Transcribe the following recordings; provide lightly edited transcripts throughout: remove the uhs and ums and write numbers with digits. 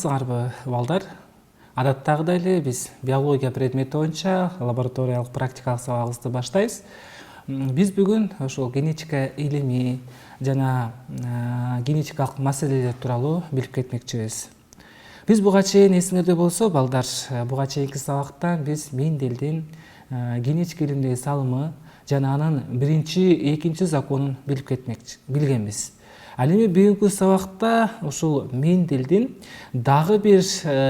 саламатсыңарбы балдар? Адаттагыдай эле биз биология предмети боюнча лабораториялык практикалык сабагыбызды баштайбыз. Биз бүгүн ошол генетика илими жана генетикалык маселелер тууралуу билип кетмекчибиз. Биз буга чейин эсиңерде болсо балдар, буга чейинки сабактан биз Менделдин генетика илиминдеги салымы жана анын биринчи, экинчи законун билгенбиз. Ал эми бүгүнкү сабакта ушул Менделдин дагы бир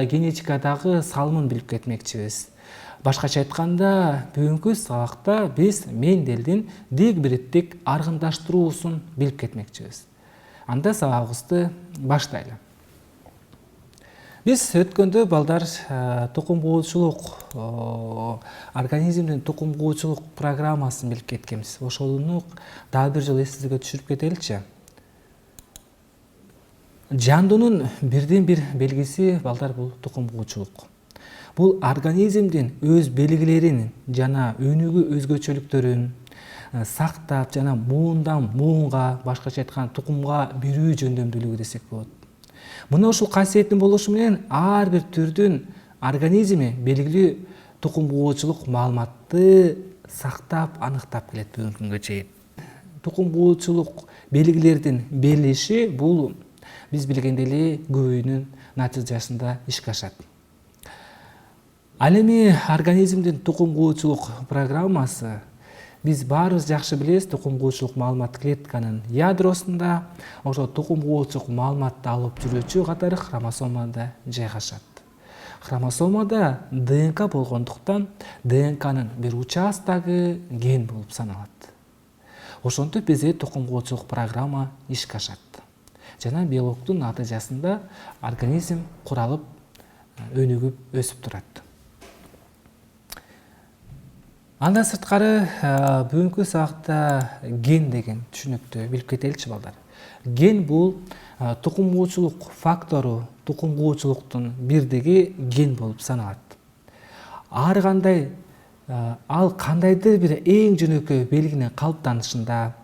генетикадагы салымын билип кетмекчибиз. Башкача айтканда, бүгүнкү сабакта биз Менделдин дигбриттик аргындаштыруусун билип кетмекчибиз. Анда сабагыбызды баштайлы. Биз өткөндө балдар тукум куучулук организмдин тукум куучулук программасын билип кеткенбиз. Ошону дагы бир жолу эсибизге түшүрүп кетеличи. Жандуунун бирден бир белгиси балдар бул тукум куучулук. Бул организмдин өз белгилерин жана өнүгүү өзгөчөлүктөрүн сактап жана муундан муунга, башкача айтканда тукумга берүү жөндөмдүүлүгү десек болот. Мына ушул касиеттин болушу менен ар бир түрдүн организми белгилүү тукум куучулук маалыматты сактап, аныктап келет бүгүнкү күнгө чейин. Тукум куучулук белгилердин берилиши бул биз билгендей эле көбөйүүнүн натыйжасында ишке ашат. Ал эми организмдин тукум куучулук программасы биз баарыбыз жакшы билебиз, тукум куучулук маалымат клетканын ядросунда, ошо тукум куучулук маалыматты алып жүрүүчү катары хромосомада жайгашат. Хромосомада ДНК болгондуктан ДНКнын бир участогу ген болуп саналат. Ошентип бизде тукум куучулук программа ишке ашат. Жана биологдун натыйжасында организм куралып, өнүгүп, өсүп турат. Андан сырткары бүгүнкү сабакта ген деген түшүнүктү билип кетеличи балдар. Ген бул тукум куучулук фактору, тукум куучулуктун бирдиги ген болуп саналат. Ар кандай ал кандайдыр бир эң жөнөкөй белгинин калыптанышында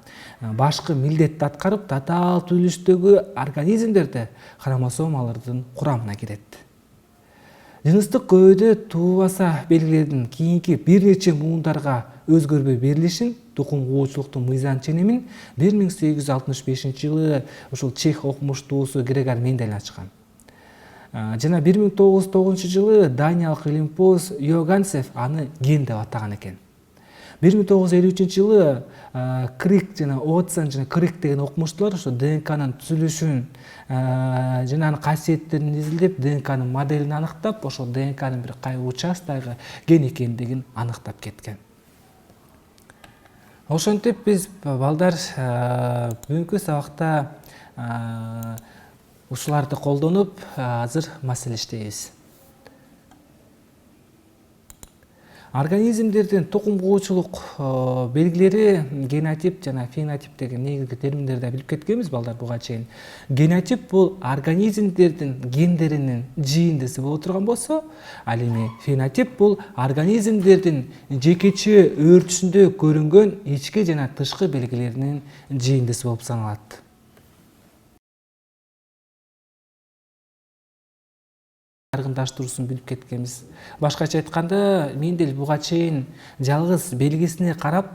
башкы милдетти аткарып, татаал түзүлүштөгү организмдерде хромосомалардын курамына кирет. Жыныстык көбөйдө туубаса белгилердин кийинки бир нече муундарга өзгөрбөй берилишин тукум куучулуктун мыйзам ченемин 1865 жылы ушул чех окумуштуусу Грегор Мендель ачкан. Жана 1909 жылы даниялык илимпоз Йоганнесов аны ген деп атаган экен. 1953 жылы Крик жана Отсон жана Крик деген окумуштуулар ошо ДНКнын түзүлүшүн жана анын касиеттерин изилдеп, ДНКнын моделин аныктап, ошо ДНКнын бир кайсы участогу ген экендигин аныктап кеткен. Ошентип биз балдар бүгүнкү сабакта ушуларды колдонуп азыр маселештейбиз. Организмдердин тукум куучулук белгилери генотип жана фенотип деген негизги терминдерди билип кеткенбиз балдар буга чейин. Генотип бул организмдердин гендеринин жийиндиси боло турган болсо, ал эми фенотип бул организмдердин жекече өртүсүндө көрүнгөн ички жана тышкы белгилеринин жийиндиси болуп саналат. Аргындаштыруусун билип кеткенбиз. Башкача айтканда, Мендель буга чейин жалгыз белгисине карап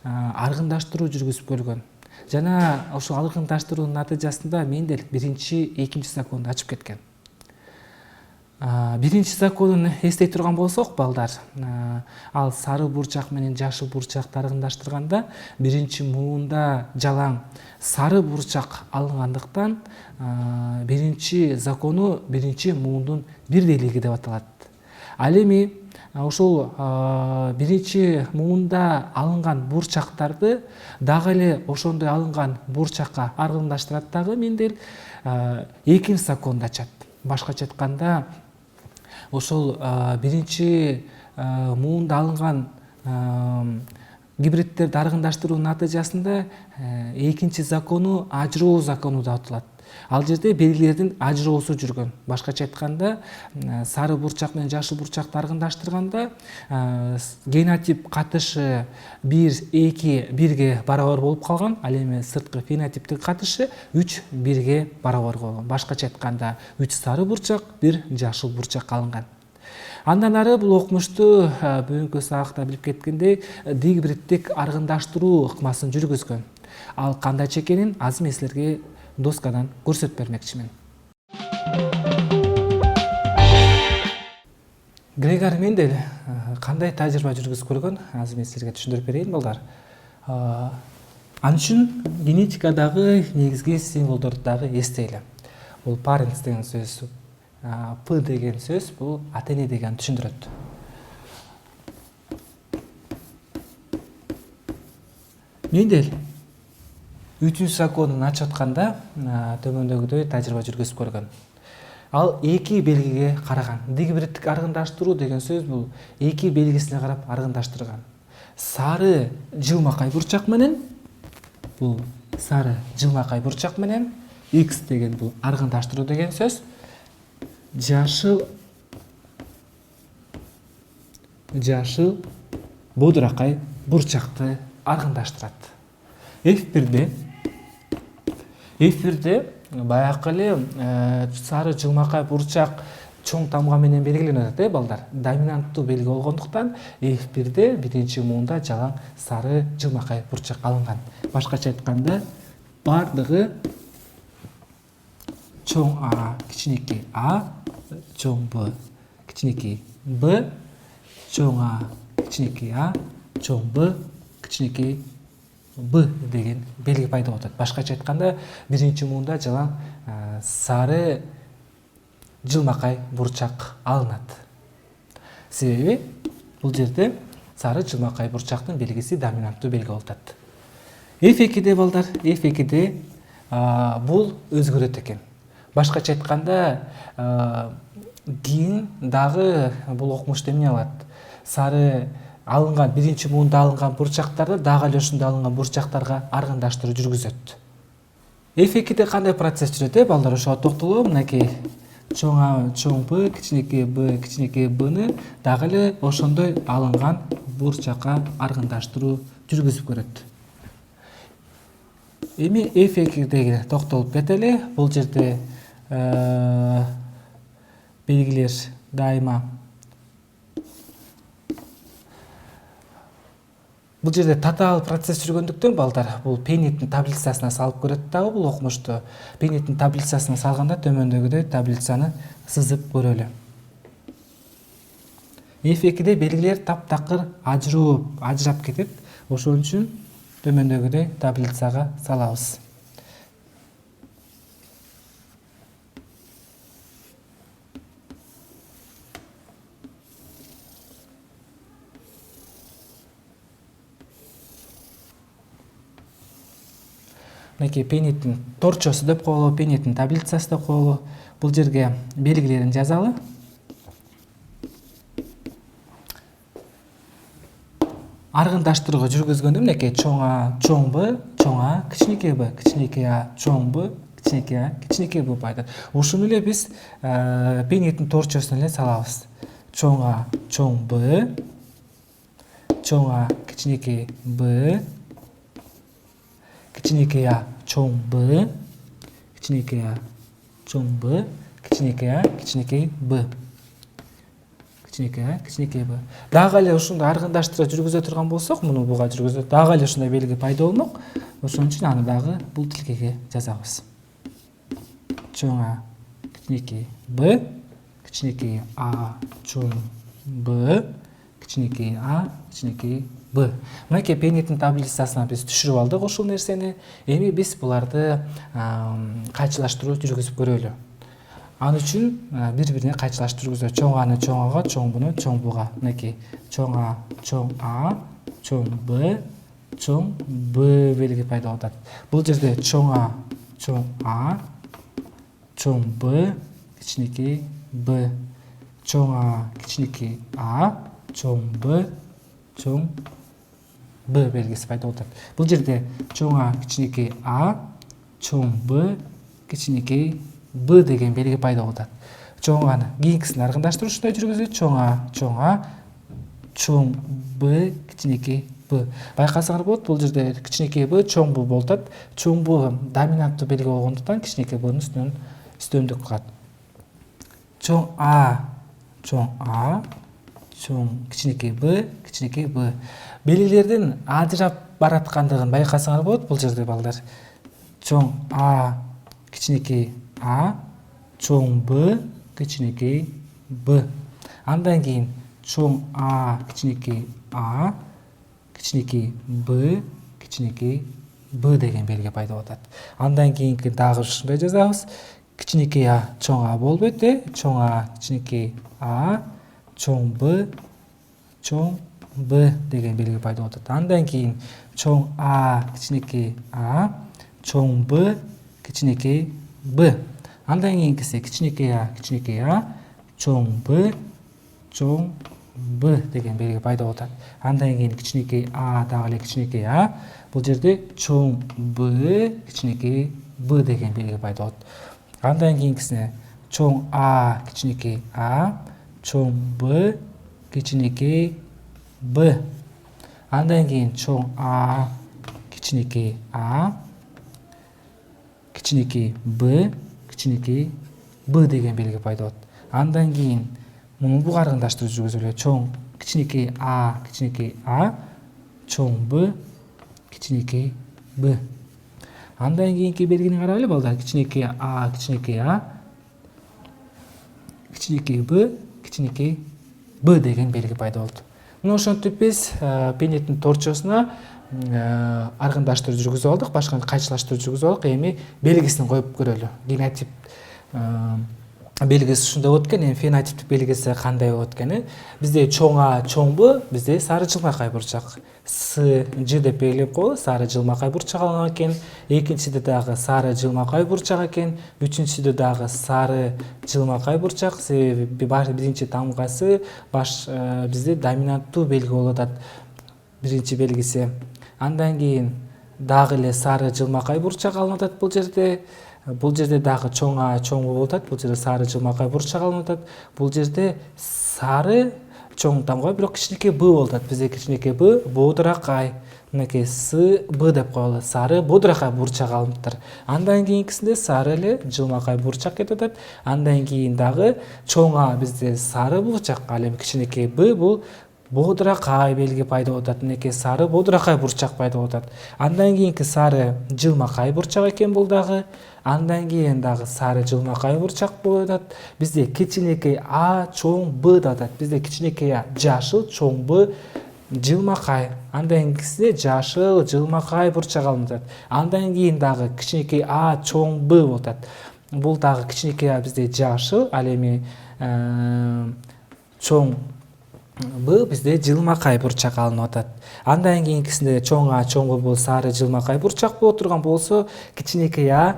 аргындаштыруу жүргүзүп көргөн. Жана ошол аргындаштыруунун натыйжасында Мендель биринчи, экинчи законду ачып кеткен. Биринчи законун эстей турган болсок, балдар, ал сары бурчак менен жашыл бурчакты аргындаштырганда, биринчи муунда жалаң сары бурчак алынгандыктан биринчи закону биринчи муундун бирдейлиги деп аталат. Ал эми ошол биринчи муунда алынган бурчактарды дагы эле ошондой алынган бурчакка аргындаштырат дагы Мендель экинчи законду ачат. Башкача айтканда, ошол биринчи муунда алынган гибридтерди аргындаштыруунун натыйжасында экинчи закону ажыроо закону деп аталат. Ал жерде белгилердин ажыроосу жүргөн. Башкача айтканда, сары бурчак менен жашыл бурчакты аргындаштырганда генотип катышы 1-2-1 барабар болуп калган, ал эми сырткы фенотиптик катышы 3-1 барабар болгон. Башкача айтканда 3 сары бурчак, 1 жашыл бурчак алынган. Андан ары бул окумушту бүгүнкү сабакта билип кеткендей дигибриттик аргындаштыруу ыкмасын жүргүзгөн. Ал кандайча экенин азыр мен силерге доскадан көрсөтүп бермекчимин. Грегор Мендель кандай тажрыйба жүргүзүп көргөн, азыр мен силерге түшүндүрүп берейин балдар. Ал үчүн генетикадагы негизги символдорду дагы эстейли. Бул parents деген сөз, P деген сөз бул ата-эне дегенди түшүндүрөт. Мендель 3-үнчү законун ачып атканда төмөндөгүдөй тажрыйба жүргүзүп көргөн. Ал 2 белгиге караган. Дигибриттик аргындаштыруу деген сөз бул 2 белгисине карап аргындаштырган. Сары жылмакай бурчак менен, бул сары жылмакай бурчак менен, X деген бул аргындаштыруу деген сөз. Жашыл бодуракай бурчакты аргындаштырат. F1'de баягы эле сары жылмакай бурчак чоң тамга менен белгиленет балдар. Доминанттуу белги болгондуктан F1'de биринчи муунда жалаң сары жылмакай бурчак алынган. Башкача айтканда, бардыгы чоң А, кичинекей А, чоң Б, кичинекей Б, чоң А, кичинекей А, чоң Б, кичинекей Б деген белги пайда болот. Башкача айтканда, биринчи муунда жалаң сары жылмакай бурчак алынат. Себеби бул жерде сары жылмакай бурчактын белгиси доминанттуу белги болуп атат. F2'de балдар, F2'de бул өзгөрөт экен. Башкача айтканда, кийин дагы бул окумушта эмне алат? Сары алынган, биринчи муунда алынган бурчактарды дагы эле ошондой алынган бурчактарга аргындаштыруу жүргүзөт. F2'de кандай процесс жүрөт, балдар, ошого токтолом. Мынакей чоң А, чоң Б, кичинекей Б, кичинекей Б'ны дагы эле ошондой алынган бурчакка аргындаштыруу жүргүзүп көрөт. Эми F2'деги токтолуп кетели. Бул жерде белгилер дайыма бул жерде татаал процесс жүргөндүктөн балдар, бул Пенниттин таблицасына салып көрөт дагы бул окумушту. Пенниттин таблицасына салганда төмөндөгүдөй таблицаны сызып көрөлү. F2'де белгилер таптакыр ажырап кетет. Ошон үчүн төмөндөгүдөй таблицага салабыз. Мынакей Пенниттин торчосу деп коелу, Пенниттин таблицасы деп коелу. Бул жерге белгилерин жазалы. Аргындаштырууга жүргүзгөндө мынакей чоң А, чоң Б, чоң А, кичинекей Б, кичинекей А, чоң Б, кичинекей А, кичинекей Б пайда. Ушуну эле биз Пенниттин торчосуна эле салабыз. Чоң А, чоң Б, чоң А, кичинекей Б, кичинекей А, чоң Б, кичинекей А, чоң Б, кичинекей А, кичинекей Б. Кичинекей А, кичинекей Б. Дагы эле ушундай аргындаштыра жүргүзө турган болсок, муну буга жүргүзөт. Дагы эле ушундай белги пайда болмок. Ошон үчүн аны дагы бул тилкеге жазабыз. Чоң А, кичинекей Б, кичинекей А, чоң Б, кичинекей А, кичинекей Б. Мынакей Пенниттин таблицасына биз түшүрүп алдык ушул нерсени. Эми биз буларды кайчылаштыруу жүргүзүп көрөлү. Ал үчүн бири-бирине кайчылаштыруу жүргүзөт. Чоң Аны чоң Ага, чоң Бны чоң Бга. Мынакей чоң А, чоң Б, чоң Б белги пайда болуп атат. Бул жерде чоң А, чоң Б, кичинекей Б. Чоң А, кичинекей А, чоң Б, чоң Б белгиси пайда болуп атат. Бул жерде чоң А, кичинекей А, чоң Б, кичинекей б деген белги пайда болуп атат. Чоң аны кийинкисин аргындаштыруу ушундай жүргүзүлөт. Чоң а, чоң б, кичинекей б. Байкасаңар болот, бул жерде кичинекей б чоң б болуп атат. Чоң б доминанттуу белги болгондуктан кичинекей бнын үстүнөн үстөмдүк кылат. Чоң а, чоң кичинекей б. Белгилердин ажырап бараткандыгын байкасаңар болот бул жерде балдар. Чоң а, кичинекей а, чоң б, кичинекей б. Андан кийин чоң а, кичинекей б, кичинекей б деген белги пайда болуп атат. Андан кийинки дагы ушундай жазабыз. Кичинекей а чоң а болбойт, чоң а кичинекей а, чоң б деген белги пайда болуп атат. Андан кийин чоң а кичинекей а, чоң б кичинекей б. Андан кийинкиси кичинекей а, чоң б деген белги пайда болуп атат. Андан кийин кичинекей а дагы эле кичинекей а, бул жерде чоң б кичинекей б деген белги пайда болот. Андан кийинкисине чоң а кичинекей а, чоң б кичинекей б. Андан кийин чоң а кичинекей б кичинекей б деген белги пайда болот. Андан кийин муну буга аргындаштыруу жүргүзүлөт. Чоң кичинекей а, чоң б кичинекей б. Андан кийинки белгини карайлы балдар. Кичинекей а, кичинекей б, кичинекей б деген белги пайда болду. Мына ошентип биз пенеттин торчосуна аргындаштыруу жүргүзүп алдык, башка кайчылаштыруу жүргүзүп алдык. Эми белгисин коюп көрөлү. Генотип белгиси ушундай болот экен, эми фенотиптик белгиси кандай болот экен? Бизде чоң а, чоң б, бизде сары жылмакай бурчак. С, Ж деп белгилеп коелу, сары жылмакай бурчак алынган экен. Экинчиде дагы сары жылмакай бурчак экен. Үчүнчүдө дагы сары жылмакай бурчак. Себеби биринчи тамгасы бизде доминанттуу белги болуп атат. Биринчи белгиси. Андан кийин дагы эле сары жылмакай бурчак алынып атат бул жерде. Бул жерде дагы чоң а, чоң б болуп атат. Бул жерде сары жылмакай бурчак алынып атат. Бул жерде сары чоң тамга, бирок кичинекей б болуп атат. Бизде кичинекей б боодуракай. Мынакей с, б деп коелу. Сары боодуракай бурчак алыныптыр. Андан кийинкисинде сары эле жылмакай бурчак кетип атат. Андан кийин дагы чоң а бизде сары бурчак, ал эми кичинекей б бул боодуракай белги пайда болуп атат. Мынакей сары боодуракай бурчак пайда болуп атат. Андан кийинки сары жылмакай бурчак экен бул дагы. Андан кийин дагы сары жылмакай бурчак болуп атат. Бизде кичинекей а, чоң б деп атат. Бизде кичинекей а жашыл, чоң б жылмакай. Андан кийинкисинде жашыл жылмакай бурчак алынып атат. Андан кийин дагы кичинекей а, чоң б болуп атат. Бул дагы кичинекей а бизде жашыл, ал эми чоң б бизде жылмакай бурчак алынып атат. Андан кийинкисинде чоң а, чоң б бул сары жылмакай бурчак боло турган болсо, кичинекей а,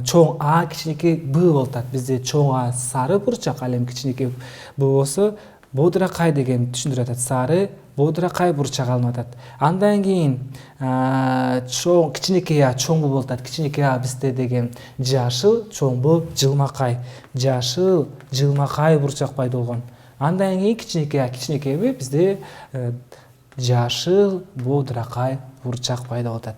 чоң а, кичинекей б болуп атат. Бизде чоң а сары бурчак, ал эми кичинекей б болсо боодуракай деген түшүндүрүп атат. Сары боодуракай бурчак алынып атат. Андан кийин чоң кичинекей а чоң б болуп атат. Кичинекей а бизде деген жашыл, чоң б жылмакай. Жашыл жылмакай бурчак пайда болгон. Андан кийин кичинекей б бизде жашыл боодуракай бурчак пайда болуп атат.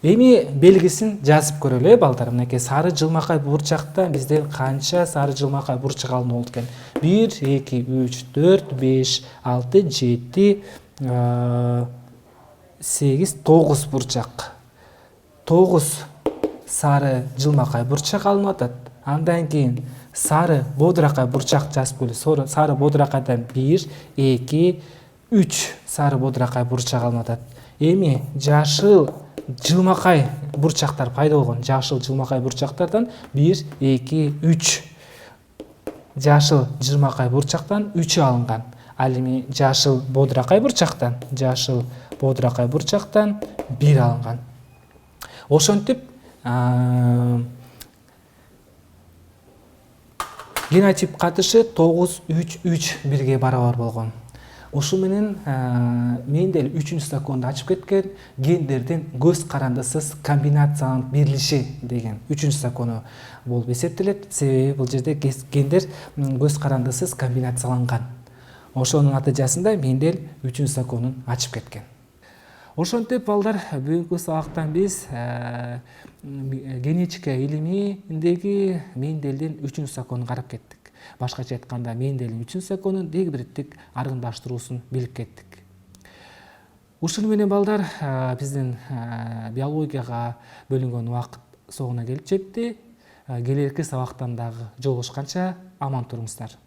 Эми белгисин жазып көрөлү, балдар. Мынакей сары жылмакай бурчакта бизден канча сары жылмакай бурчак алынып болот экен? 1, 2, 3, 4, 5, 6, 7, 8, 9 бурчак. 9 сары жылмакай бурчак алынып атат. Андан кийин сары боодуракай бурчак жазып көрөлү. Сары боодуракайдан 1, 2, 3 сары боодуракай бурчак алынып атат. Эми жашыл жылмакай бурчактар пайда болгон. Жашыл жылмакай бурчактардан 1, 2, 3 жашыл жылмакай бурчактан 3 алынган. Ал эми жашыл боодуракай бурчактан 1 алынган. Ошентип генотип катышы 9, 3, 3 бирге барабар болгон. Ошо менен Мендель 3 законду ачып кеткен, гендердин көз карандысыз комбинацияланып берилиши деген 3 закону болуп эсептелет. Себеби бул жерде гендер көз карандысыз комбинацияланган. Ошонун натыйжасында Мендель 3 законун ачып кеткен. Ошентип балдар, бүгүнкү сабактан биз генетика илиминдеги Мендельдин 3 законун карап кеттик. Башкача айтканда, Мендельдин 3 законун дегбириттик аргындаштыруусун билип кеттик. Ушуну менен балдар, биздин биологияга бөлүнгөн убакыт соңуна келип жетти. Келерки сабактан дагы жолугушканча аман туруңуздар.